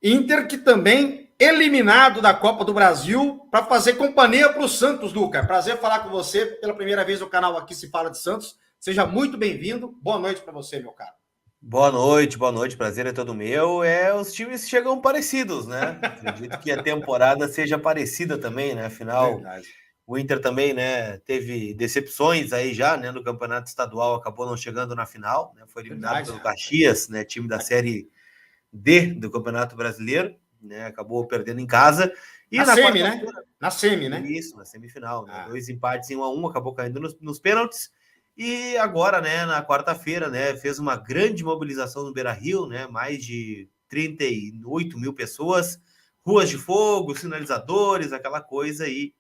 Inter que também eliminado da Copa do Brasil para fazer companhia para o Santos, Luca. Prazer falar com você. Pela primeira vez no canal Aqui Se Fala de Santos. Seja muito bem-vindo. Boa noite para você, meu caro. Boa noite, prazer é todo meu. Os times chegam parecidos, né? Acredito que a temporada seja parecida também, né? Afinal, Verdade. o Inter também, né, teve decepções aí já, né, no campeonato estadual, acabou não chegando na final, né? Foi eliminado Verdade, pelo rapaz. Caxias, né, time da Série D do Campeonato Brasileiro, né? Acabou perdendo em casa. E Na na semi, né? quarta-feira, Na semi, né? isso, na semifinal, né? Ah, 2 empates em 1-1, acabou caindo nos pênaltis. E agora, né, na quarta-feira, né, fez uma grande mobilização no Beira-Rio, né? Mais de 38 mil pessoas, ruas de fogo, sinalizadores, aquela coisa, e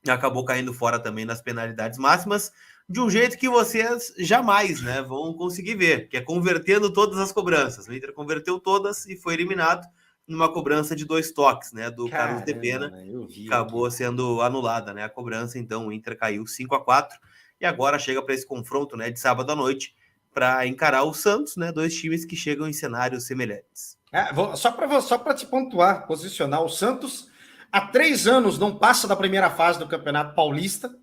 acabou caindo fora também nas penalidades máximas, de um jeito que vocês jamais, né, vão conseguir ver, que é convertendo todas as cobranças. O Inter converteu todas e foi eliminado numa cobrança de 2 toques, né, do Carlos de caramba, Pena, né? Eu vi acabou aquilo. sendo anulada, né, a cobrança, então o Inter caiu 5-4 e agora chega para esse confronto, né, de sábado à noite, para encarar o Santos, né, dois times que chegam em cenários semelhantes. Só para te pontuar, posicionar, o Santos há 3 anos não passa da primeira fase do Campeonato Paulista.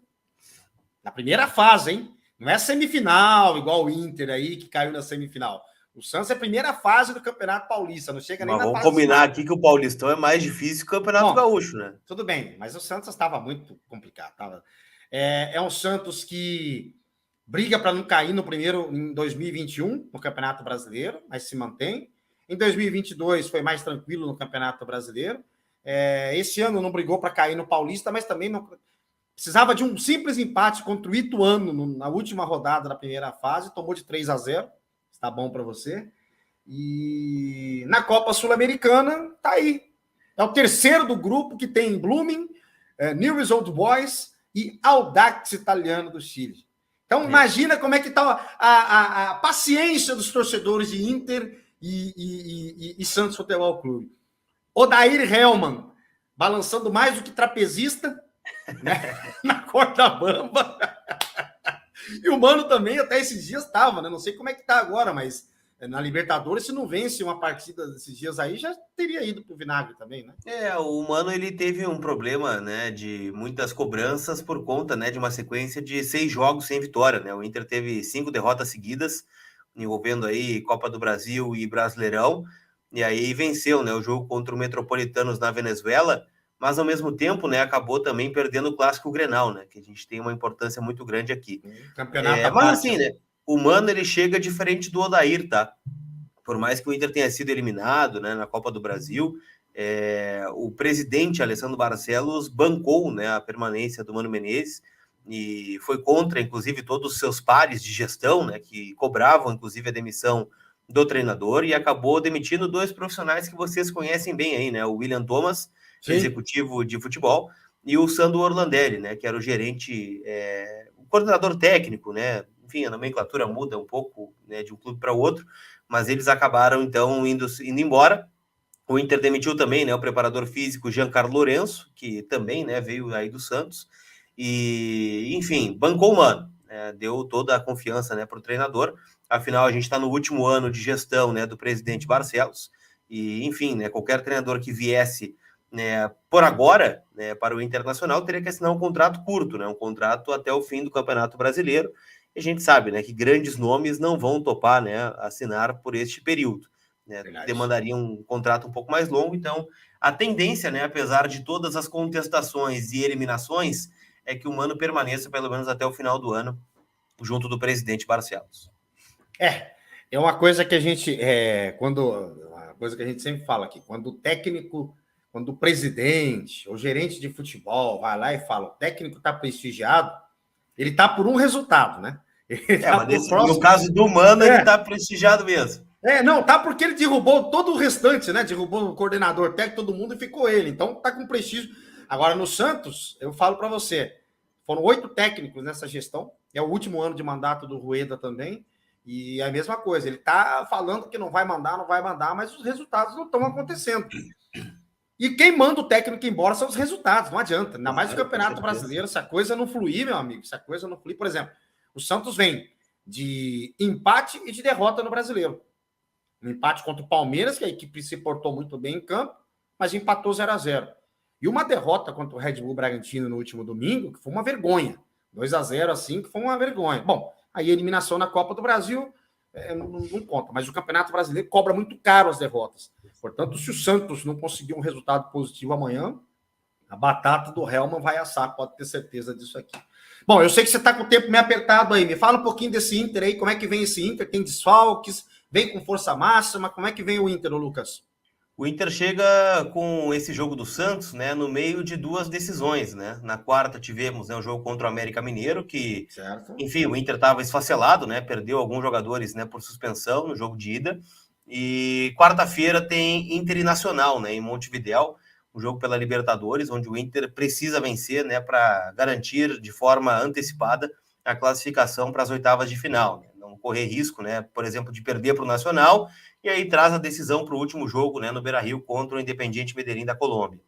Na primeira fase, hein? Não é semifinal, igual o Inter aí, que caiu na semifinal. O Santos é a primeira fase do Campeonato Paulista, não chega nem Mas na vamos fase combinar mata. aqui que o Paulistão é mais difícil que o Campeonato Bom, Gaúcho, né? tudo bem, mas o Santos estava muito complicado. É um Santos que briga para não cair no primeiro em 2021 no Campeonato Brasileiro, mas se mantém. Em 2022 foi mais tranquilo no Campeonato Brasileiro. Esse ano não brigou para cair no Paulista, mas também não precisava de um simples empate contra o Ituano na última rodada da primeira fase, tomou de 3-0. Está bom para você. E na Copa Sul-Americana, tá aí. É o terceiro do grupo que tem Blooming, Newell's Old Boys e Audax Italiano do Chile. Então, É. imagina como é que está a paciência dos torcedores de Inter e Santos Futebol Clube. Odair Hellmann, balançando mais do que trapezista, né? Na corda bamba. E o Mano também até esses dias estava, né? Não sei como é que tá agora, mas na Libertadores, se não vence uma partida desses dias aí, já teria ido pro vinagre também, né? O Mano ele teve um problema, né, de muitas cobranças por conta, né, de uma sequência de 6 jogos sem vitória, né? O Inter teve 5 derrotas seguidas, envolvendo aí Copa do Brasil e Brasileirão, e aí venceu, né, o jogo contra o Metropolitanos na Venezuela, mas ao mesmo tempo, né, acabou também perdendo o Clássico Grenal, né, que a gente tem uma importância muito grande aqui. Campeonato à Mas parte, assim, né? né, o Mano ele chega diferente do Odair, tá? Por mais que o Inter tenha sido eliminado, né, na Copa do Brasil, o presidente Alessandro Barcelos bancou, né, a permanência do Mano Menezes e foi contra, inclusive, todos os seus pares de gestão, né, que cobravam, inclusive, a demissão do treinador e acabou demitindo 2 profissionais que vocês conhecem bem aí, né, o William Thomas, Sim. executivo de futebol, e o Sandro Orlandelli, né, que era o gerente, o coordenador técnico, né, enfim, a nomenclatura muda um pouco, né, de um clube para o outro, mas eles acabaram, então, indo embora. O Inter demitiu também, né, o preparador físico Giancarlo Lourenço, que também, né, veio aí do Santos, e, enfim, bancou o Mano, né, deu toda a confiança, né, para o treinador. Afinal, a gente está no último ano de gestão, né, do presidente Barcelos, e, enfim, né, qualquer treinador que viesse, né, por agora, né, para o Internacional teria que assinar um contrato curto, né, um contrato até o fim do Campeonato Brasileiro. E a gente sabe, né, que grandes nomes não vão topar, né, assinar por este período, né, Verdade. demandaria um contrato um pouco mais longo. Então, a tendência, né, apesar de todas as contestações e eliminações, é que o Mano permaneça pelo menos até o final do ano, junto do presidente Barcelos. É, é uma coisa que a gente, uma coisa que a gente sempre fala aqui, quando o técnico, quando o presidente ou gerente de futebol vai lá e fala, o técnico está prestigiado, ele está por um resultado, né? Ele está Mas por no próximo. caso do Mano, ele É, está prestigiado mesmo. não, tá porque ele derrubou todo o restante, né? Derrubou o coordenador técnico, todo mundo e ficou ele. Então tá com prestígio. Agora no Santos, eu falo para você, foram 8 técnicos nessa gestão. É o último ano de mandato do Rueda também. E é a mesma coisa, ele tá falando que não vai mandar, mas os resultados não estão acontecendo. E quem manda o técnico embora são os resultados, não adianta. Ainda mais o Claro, com Campeonato certeza. Brasileiro, se a coisa não fluir, meu amigo, se a coisa não fluir, por exemplo, o Santos vem de empate e de derrota no Brasileiro. Um empate contra o Palmeiras, que a equipe se portou muito bem em campo, mas empatou 0-0. E uma derrota contra o Red Bull Bragantino no último domingo, que foi uma vergonha. 2-0, assim, que foi uma vergonha. Bom, aí a eliminação na Copa do Brasil não conta, mas o Campeonato Brasileiro cobra muito caro as derrotas. Portanto, se o Santos não conseguir um resultado positivo amanhã, a batata do Helman vai assar, pode ter certeza disso aqui. Bom, eu sei que você está com o tempo meio apertado aí. Me fala um pouquinho desse Inter aí, como é que vem esse Inter? Tem desfalques? Vem com força máxima? Como é que vem o Inter, Lucas? O Inter chega com esse jogo do Santos, né, no meio de duas decisões, né? Na quarta tivemos, né, o jogo contra o América Mineiro, que, certo. Enfim, o Inter estava esfacelado, né? Perdeu alguns jogadores, né, por suspensão no jogo de ida. E quarta-feira tem Inter e Nacional, né, em Montevidéu, um jogo pela Libertadores, onde o Inter precisa vencer, né, para garantir de forma antecipada a classificação para as oitavas de final, né? Não correr risco, né, por exemplo, de perder para o Nacional, e aí traz a decisão para o último jogo, né, no Beira-Rio contra o Independiente Medellín da Colômbia.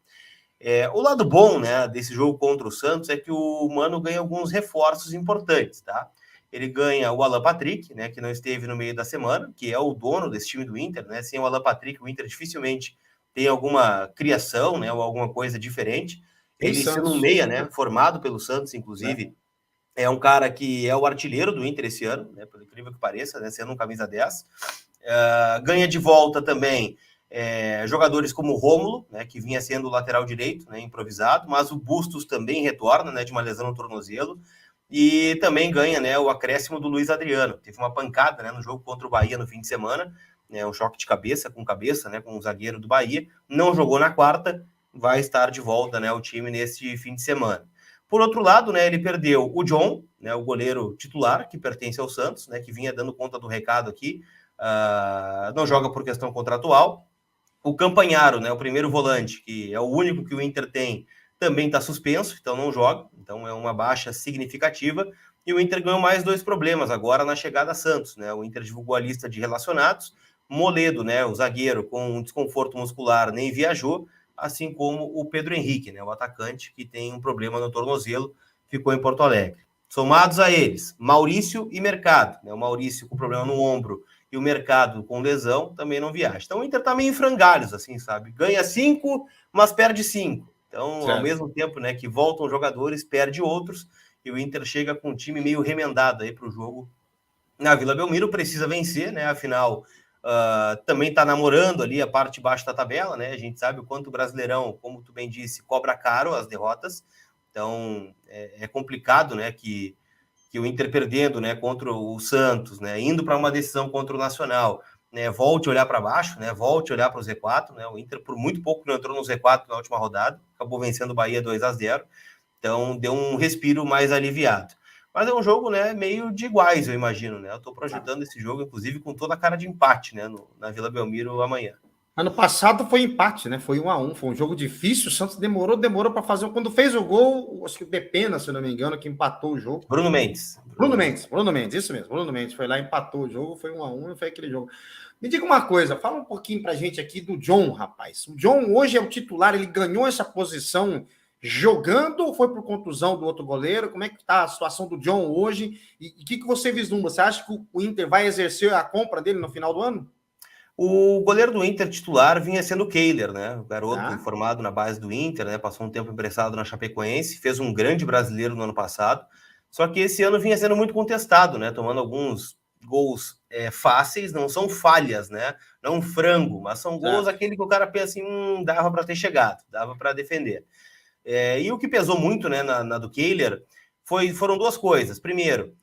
O lado bom, né, desse jogo contra o Santos é que o Mano ganha alguns reforços importantes, tá? Ele ganha o Alan Patrick, né, que não esteve no meio da semana, que é o dono desse time do Inter, né? Sem o Alan Patrick, o Inter dificilmente tem alguma criação, né, ou alguma coisa diferente. Ele sendo um meia, né, formado pelo Santos, inclusive, é um cara que é o artilheiro do Inter esse ano, né, pelo incrível que pareça, né, sendo um camisa 10. Ganha de volta também jogadores como o Rômulo, né, que vinha sendo o lateral direito, né, improvisado, mas o Bustos também retorna, né, de uma lesão no tornozelo, e também ganha, né, o acréscimo do Luiz Adriano. Teve uma pancada, né, no jogo contra o Bahia no fim de semana, né, um choque de cabeça, né, com o zagueiro do Bahia, não jogou na quarta, vai estar de volta, né, ao time nesse fim de semana. Por outro lado, né, ele perdeu o John, né, o goleiro titular, que pertence ao Santos, né, que vinha dando conta do recado aqui, não joga por questão contratual. O Campanharo, né, o primeiro volante, que é o único que o Inter tem, também está suspenso, então não joga, então é uma baixa significativa. E o Inter ganhou mais dois problemas agora na chegada a Santos, né? O Inter divulgou a lista de relacionados. Moledo, né, o zagueiro com um desconforto muscular, nem viajou, assim como o Pedro Henrique, né, o atacante que tem um problema no tornozelo, ficou em Porto Alegre. Somados a eles, Maurício e Mercado, né? O Maurício com problema no ombro e o Mercado com lesão também não viaja. Então o Inter tá meio em frangalhos, assim, sabe? Ganha 5, mas perde 5. Então, ao mesmo tempo, né, que voltam jogadores, perde outros, e o Inter chega com um time meio remendado aí para o jogo na Vila Belmiro, precisa vencer, né? Afinal, também está namorando ali a parte de baixo da tabela, né? A gente sabe o quanto o Brasileirão, como tu bem disse, cobra caro as derrotas. Então, é complicado, né, que o Inter perdendo, né, contra o Santos, né, indo para uma decisão contra o Nacional, né, volte a olhar para baixo, né, volte a olhar para o Z4, né, o Inter por muito pouco não entrou no Z4 na última rodada, acabou vencendo o Bahia 2-0, então deu um respiro mais aliviado. Mas é um jogo, né, meio de iguais, eu imagino, né, eu estou projetando esse jogo, inclusive, com toda a cara de empate, né, na Vila Belmiro amanhã. Ano passado foi empate, né? Foi 1-1, foi um jogo difícil. O Santos demorou para fazer. Quando fez o gol, acho que o Depena, se não me engano, que empatou o jogo. Bruno Mendes, isso mesmo. Bruno Mendes foi lá, empatou o jogo, foi 1-1 e foi aquele jogo. Me diga uma coisa, fala um pouquinho pra gente aqui do John, rapaz. O John hoje é o titular, ele ganhou essa posição jogando ou foi por contusão do outro goleiro? Como é que tá a situação do John hoje? E o que você vislumbra? Você acha que o Inter vai exercer a compra dele no final do ano? O goleiro do Inter titular vinha sendo o Kehler, né? O garoto formado na base do Inter, né? Passou um tempo emprestado na Chapecoense, fez um grande brasileiro no ano passado. Só que esse ano vinha sendo muito contestado, né? Tomando alguns gols fáceis, não são falhas, né? Não um frango, mas são gols aquele que o cara pensa assim, dava para ter chegado, dava para defender. E o que pesou muito, né, na do Kehler foram duas coisas. Primeiro,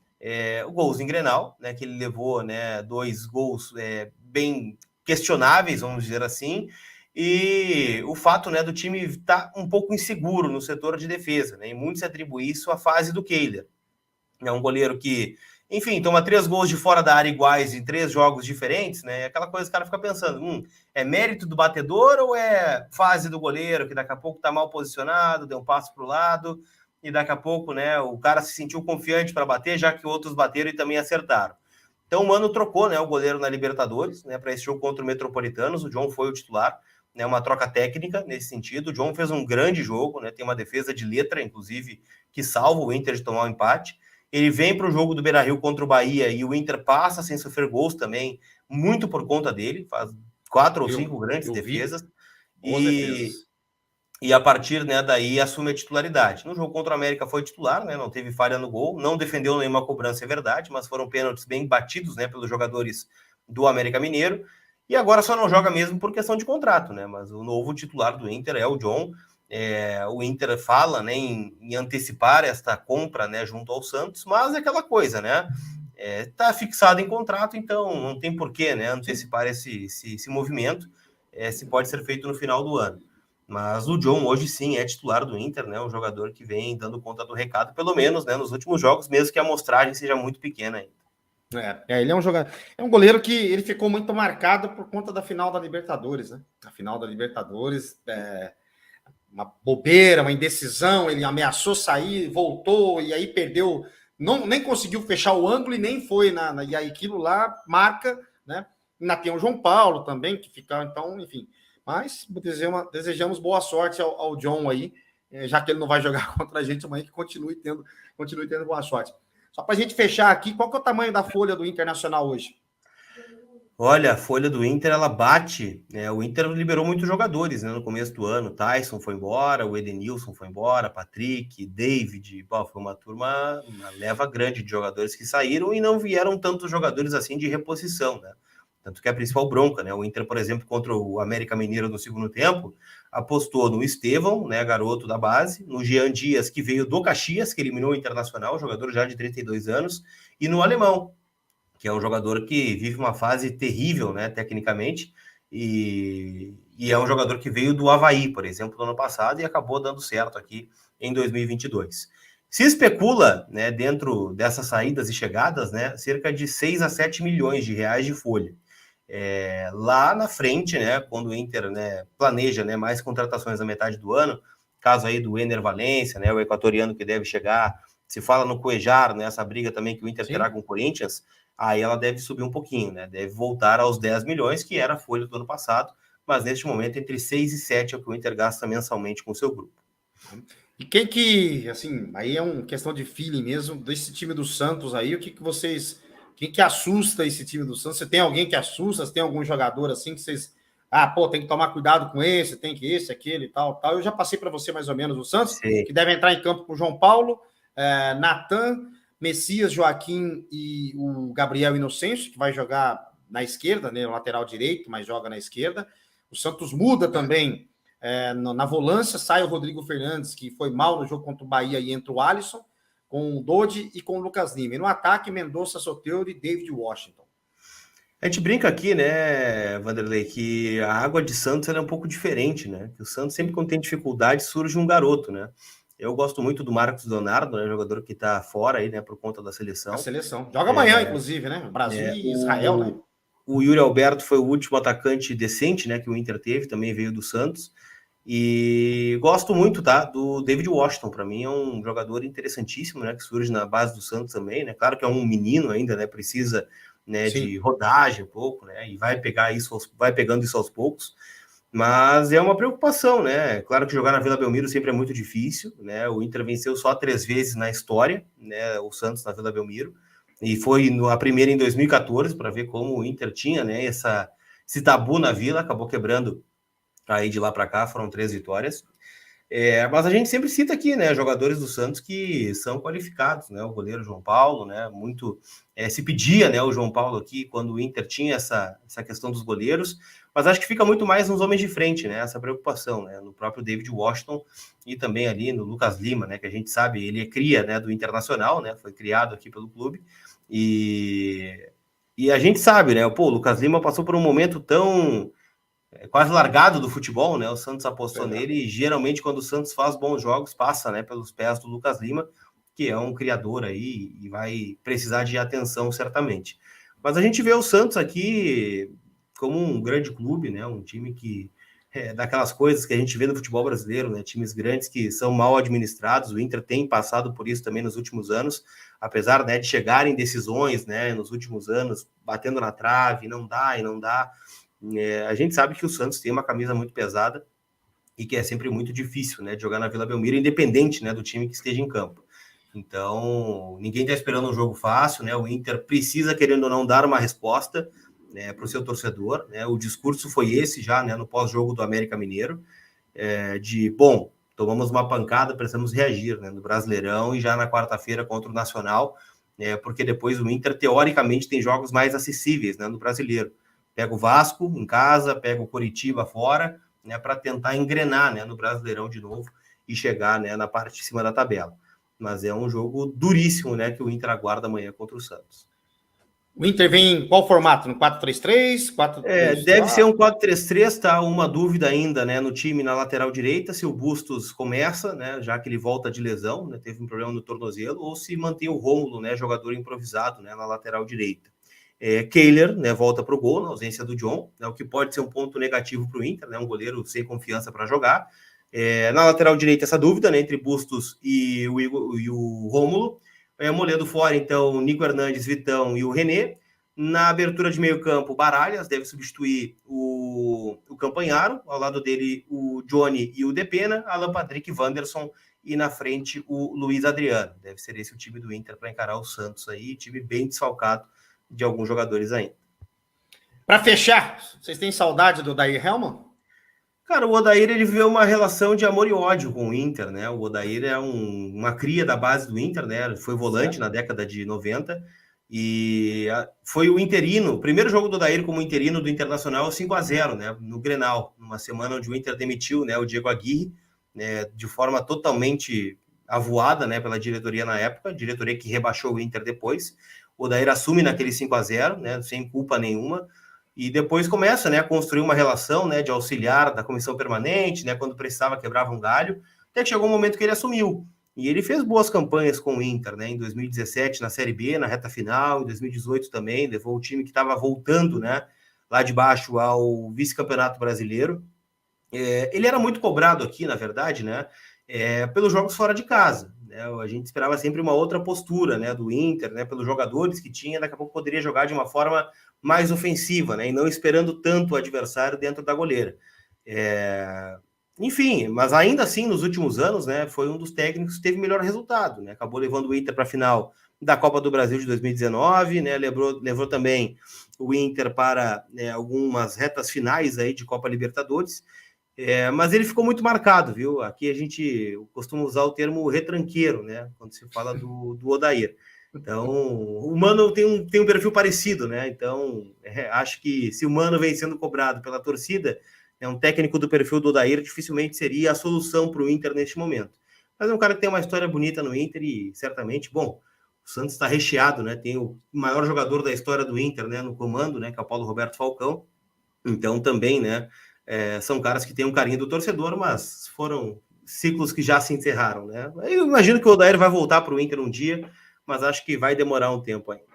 o golzinho em Grenal, né, que ele levou, né, 2 gols bem questionáveis, vamos dizer assim, e o fato, né, do time estar um pouco inseguro no setor de defesa, né, e muito se atribui isso à fase do Kehler. É um goleiro que, enfim, toma 3 gols de fora da área iguais em 3 jogos diferentes, né? E aquela coisa que o cara fica pensando, é mérito do batedor ou é fase do goleiro, que daqui a pouco tá mal posicionado, deu um passo pro lado, e daqui a pouco, né, o cara se sentiu confiante para bater, já que outros bateram e também acertaram. Então o Mano trocou, né, o goleiro na Libertadores, né, para esse jogo contra o Metropolitanos, o John foi o titular, né, uma troca técnica nesse sentido. O John fez um grande jogo, né, tem uma defesa de letra, inclusive, que salva o Inter de tomar um empate. Ele vem para o jogo do Beira-Rio contra o Bahia e o Inter passa sem sofrer gols também, muito por conta dele, faz 4 ou 5 grandes defesas. Boas defesas. E a partir, né, daí assume a titularidade. No jogo contra o América foi titular, né, não teve falha no gol, não defendeu nenhuma cobrança, é verdade, mas foram pênaltis bem batidos, né, pelos jogadores do América Mineiro, e agora só não joga mesmo por questão de contrato, né, mas o novo titular do Inter é o John. O Inter fala, né, em antecipar esta compra, né, junto ao Santos, mas é aquela coisa, né, tá fixado em contrato, então não tem porquê, né, antecipar esse movimento, se pode ser feito no final do ano. Mas o John hoje sim é titular do Inter, né? Um jogador que vem dando conta do recado, pelo menos, né? Nos últimos jogos, mesmo que a amostragem seja muito pequena ainda. Ele é um jogador, é um goleiro que ele ficou muito marcado por conta da final da Libertadores, né? A final da Libertadores, uma bobeira, uma indecisão, ele ameaçou sair, voltou e aí perdeu, nem conseguiu fechar o ângulo e nem foi e aí aquilo lá marca, né? Ainda tem o João Paulo também que fica, então, enfim. Mas desejamos boa sorte ao John aí, já que ele não vai jogar contra a gente amanhã, que continue tendo boa sorte. Só para a gente fechar aqui, qual que é o tamanho da folha do Internacional hoje? Olha, a folha do Inter, ela bate, né? O Inter liberou muitos jogadores, né, no começo do ano. Tyson foi embora, o Edenilson foi embora, Patrick, David. Bom, foi uma turma, uma leva grande de jogadores que saíram e não vieram tantos jogadores assim de reposição, né? Tanto que é a principal bronca, né? O Inter, por exemplo, contra o América Mineiro no segundo tempo, apostou no Estevão, né, garoto da base, no Jean Dias, que veio do Caxias, que eliminou o Internacional, jogador já de 32 anos, e no Alemão, que é um jogador que vive uma fase terrível, né, tecnicamente, e é um jogador que veio do Avaí, por exemplo, no ano passado, e acabou dando certo aqui em 2022. Se especula, né, dentro dessas saídas e chegadas, né, cerca de 6 a 7 milhões de reais de folha. Lá na frente, né, quando o Inter, né, planeja, né, mais contratações na metade do ano, caso aí do Ener Valencia, né, o equatoriano que deve chegar, se fala no Cuejar, né, essa briga também que o Inter terá com o Corinthians, aí ela deve subir um pouquinho, né, deve voltar aos 10 milhões, que era a folha do ano passado, mas neste momento entre 6 e 7 é o que o Inter gasta mensalmente com o seu grupo. E quem que, assim, aí é uma questão de feeling mesmo, desse time do Santos aí, o que vocês... Quem que assusta esse time do Santos? Você tem alguém que assusta? Você tem algum jogador assim que vocês... tem que tomar cuidado com esse, tem que esse, aquele e tal. Eu já passei para você mais ou menos o Santos, Sim. Que deve entrar em campo com o João Paulo, Natan, Messias, Joaquim e o Gabriel Inocêncio, que vai jogar na esquerda, né, no lateral direito, mas joga na esquerda. O Santos muda também na volância, sai o Rodrigo Fernandes, que foi mal no jogo contra o Bahia, e entra o Alisson, com o Dodi e com o Lucas Lima. E no ataque, Mendonça, Soteldo e David Washington. A gente brinca aqui, né, Vanderlei, que a água de Santos é um pouco diferente, né? Que o Santos sempre, quando tem dificuldade, surge um garoto, né? Eu gosto muito do Marcos Leonardo, né, jogador que tá fora aí, né, por conta da seleção. A seleção. Joga amanhã, inclusive, né? Brasil e Israel, né? O Yuri Alberto foi o último atacante decente, né, que o Inter teve, também veio do Santos. E gosto muito, tá, do David Washington. Para mim é um jogador interessantíssimo, né, que surge na base do Santos também, né? Claro que é um menino ainda, né, precisa, né, de rodagem um pouco, né, e vai pegando isso aos poucos. Mas é uma preocupação, né? Claro que jogar na Vila Belmiro sempre é muito difícil, né? O Inter venceu só 3 vezes na história, né? O Santos na Vila Belmiro, e foi a primeira em 2014, para ver como o Inter tinha, né, esse tabu na Vila, acabou quebrando aí de lá para cá, foram 3 vitórias. Mas a gente sempre cita aqui, né, jogadores do Santos que são qualificados, né? O goleiro João Paulo, né? Muito se pedia, né, o João Paulo aqui quando o Inter tinha essa questão dos goleiros, mas acho que fica muito mais nos homens de frente, né? Essa preocupação, né? No próprio David Washington e também ali no Lucas Lima, né? Que a gente sabe, ele é cria, né, do Internacional, né? Foi criado aqui pelo clube e a gente sabe, né? Pô, o Lucas Lima passou por um momento tão quase largado do futebol, né? O Santos apostou nele e geralmente quando o Santos faz bons jogos passa, né, pelos pés do Lucas Lima, que é um criador aí e vai precisar de atenção certamente. Mas a gente vê o Santos aqui como um grande clube, né? Um time que daquelas coisas que a gente vê no futebol brasileiro, né? Times grandes que são mal administrados. O Inter tem passado por isso também nos últimos anos, apesar, né, de chegarem decisões, né, nos últimos anos, batendo na trave, não dá e não dá. A gente sabe que o Santos tem uma camisa muito pesada e que é sempre muito difícil, né, de jogar na Vila Belmiro, independente, né, do time que esteja em campo. Então, ninguém está esperando um jogo fácil, né? O Inter precisa, querendo ou não, dar uma resposta. né, para o seu torcedor, né? O discurso foi esse já, né, no pós-jogo do América Mineiro, bom, tomamos uma pancada, precisamos reagir, né, no Brasileirão e já na quarta-feira contra o Nacional, porque depois o Inter, teoricamente, tem jogos mais acessíveis, né, no Brasileiro. Pega o Vasco em casa, pega o Coritiba fora, né, para tentar engrenar, né, no Brasileirão de novo e chegar, né, na parte de cima da tabela. Mas é um jogo duríssimo, né, que o Inter aguarda amanhã contra o Santos. O Inter vem em qual formato? No 4-3-3? 4-2-4? Deve ser um 4-3-3, tá? Uma dúvida ainda, né, no time na lateral direita, se o Bustos começa, né, já que ele volta de lesão, né, teve um problema no tornozelo, ou se mantém o Rômulo, né, jogador improvisado, né, na lateral direita. Kehler, né, volta para o gol, na ausência do John, né, o que pode ser um ponto negativo para o Inter, né, um goleiro sem confiança para jogar. Na lateral direita, essa dúvida, né, entre Bustos e o Rômulo. Moledo fora, então, Nico Hernandes, Vitão e o René. Na abertura de meio campo, Baralhas deve substituir o Campanharo, ao lado dele o Johnny e o Depena, Alan Patrick, Wanderson e na frente o Luiz Adriano. Deve ser esse o time do Inter para encarar o Santos aí, time bem desfalcado de alguns jogadores ainda. Para fechar, vocês têm saudade do Odair Hellmann? Cara, o Odair, ele viveu uma relação de amor e ódio com o Inter, né? O Odair é uma cria da base do Inter, né? Foi volante na década de 90 e foi o interino, o primeiro jogo do Odair como interino do Internacional, 5-0, né? No Grenal, numa semana onde o Inter demitiu, né, o Diego Aguirre, né, de forma totalmente avoada, né, pela diretoria na época, diretoria que rebaixou o Inter depois. O Odair assume naquele 5-0, né, sem culpa nenhuma. E depois começa, né, a construir uma relação, né, de auxiliar da comissão permanente, né, quando precisava quebrava um galho, até que chegou um momento que ele assumiu. E ele fez boas campanhas com o Inter, né, em 2017 na Série B, na reta final, em 2018 também, levou o time que estava voltando, né, lá de baixo ao vice-campeonato brasileiro. Ele era muito cobrado aqui, na verdade, né, pelos jogos fora de casa. Né, a gente esperava sempre uma outra postura, né, do Inter, né, pelos jogadores que tinha, daqui a pouco poderia jogar de uma forma mais ofensiva, né, e não esperando tanto o adversário dentro da goleira. Enfim, mas ainda assim, nos últimos anos, né, foi um dos técnicos que teve melhor resultado, né, acabou levando o Inter para a final da Copa do Brasil de 2019, né, levou também o Inter para, né, algumas retas finais aí de Copa Libertadores, mas ele ficou muito marcado, viu? Aqui a gente costuma usar o termo retranqueiro, né, quando se fala do Odair. Então, o Mano tem um perfil parecido, né? Então, acho que se o Mano vem sendo cobrado pela torcida, um técnico do perfil do Odair dificilmente seria a solução para o Inter neste momento. Mas é um cara que tem uma história bonita no Inter e certamente, bom, o Santos está recheado, né? Tem o maior jogador da história do Inter, né, no comando, né, que é o Paulo Roberto Falcão. Então, também, né, são caras que têm um carinho do torcedor, mas foram ciclos que já se encerraram, né? Eu imagino que o Odair vai voltar para o Inter um dia, mas acho que vai demorar um tempo ainda.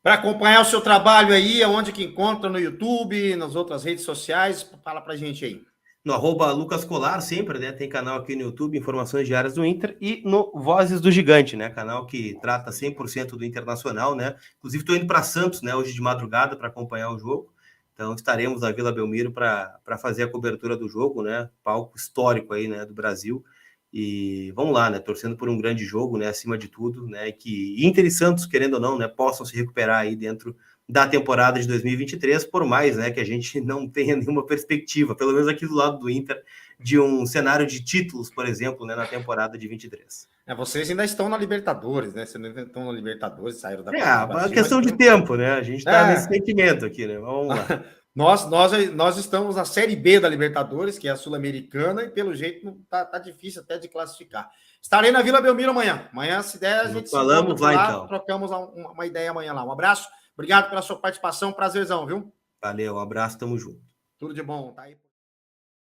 Para acompanhar o seu trabalho aí, aonde que encontra no YouTube, nas outras redes sociais, fala para a gente aí. No @LucasColar sempre, né? Tem canal aqui no YouTube, informações diárias do Inter, e no Vozes do Gigante, né? Canal que trata 100% do Internacional, né? Inclusive estou indo para Santos, né? Hoje de madrugada para acompanhar o jogo. Então estaremos na Vila Belmiro para fazer a cobertura do jogo, né? Palco histórico aí, né? Do Brasil. E vamos lá, né? Torcendo por um grande jogo, né? Acima de tudo, né? Que Inter e Santos, querendo ou não, né? Possam se recuperar aí dentro da temporada de 2023, por mais, né, que a gente não tenha nenhuma perspectiva, pelo menos aqui do lado do Inter, de um cenário de títulos, por exemplo, né, na temporada de 23. Vocês ainda estão na Libertadores, né? Vocês ainda estão na Libertadores, saíram da Copa do Brasil, questão de tempo, né? A gente está nesse sentimento aqui, né? Vamos lá. Nós estamos na Série B da Libertadores, que é a Sul-Americana, e pelo jeito tá difícil até de classificar. Estarei na Vila Belmiro amanhã. Amanhã, se der, a gente falamos lá, então. Trocamos uma ideia amanhã lá. Um abraço. Obrigado pela sua participação, prazerzão, viu? Valeu, um abraço, tamo junto. Tudo de bom, tá aí.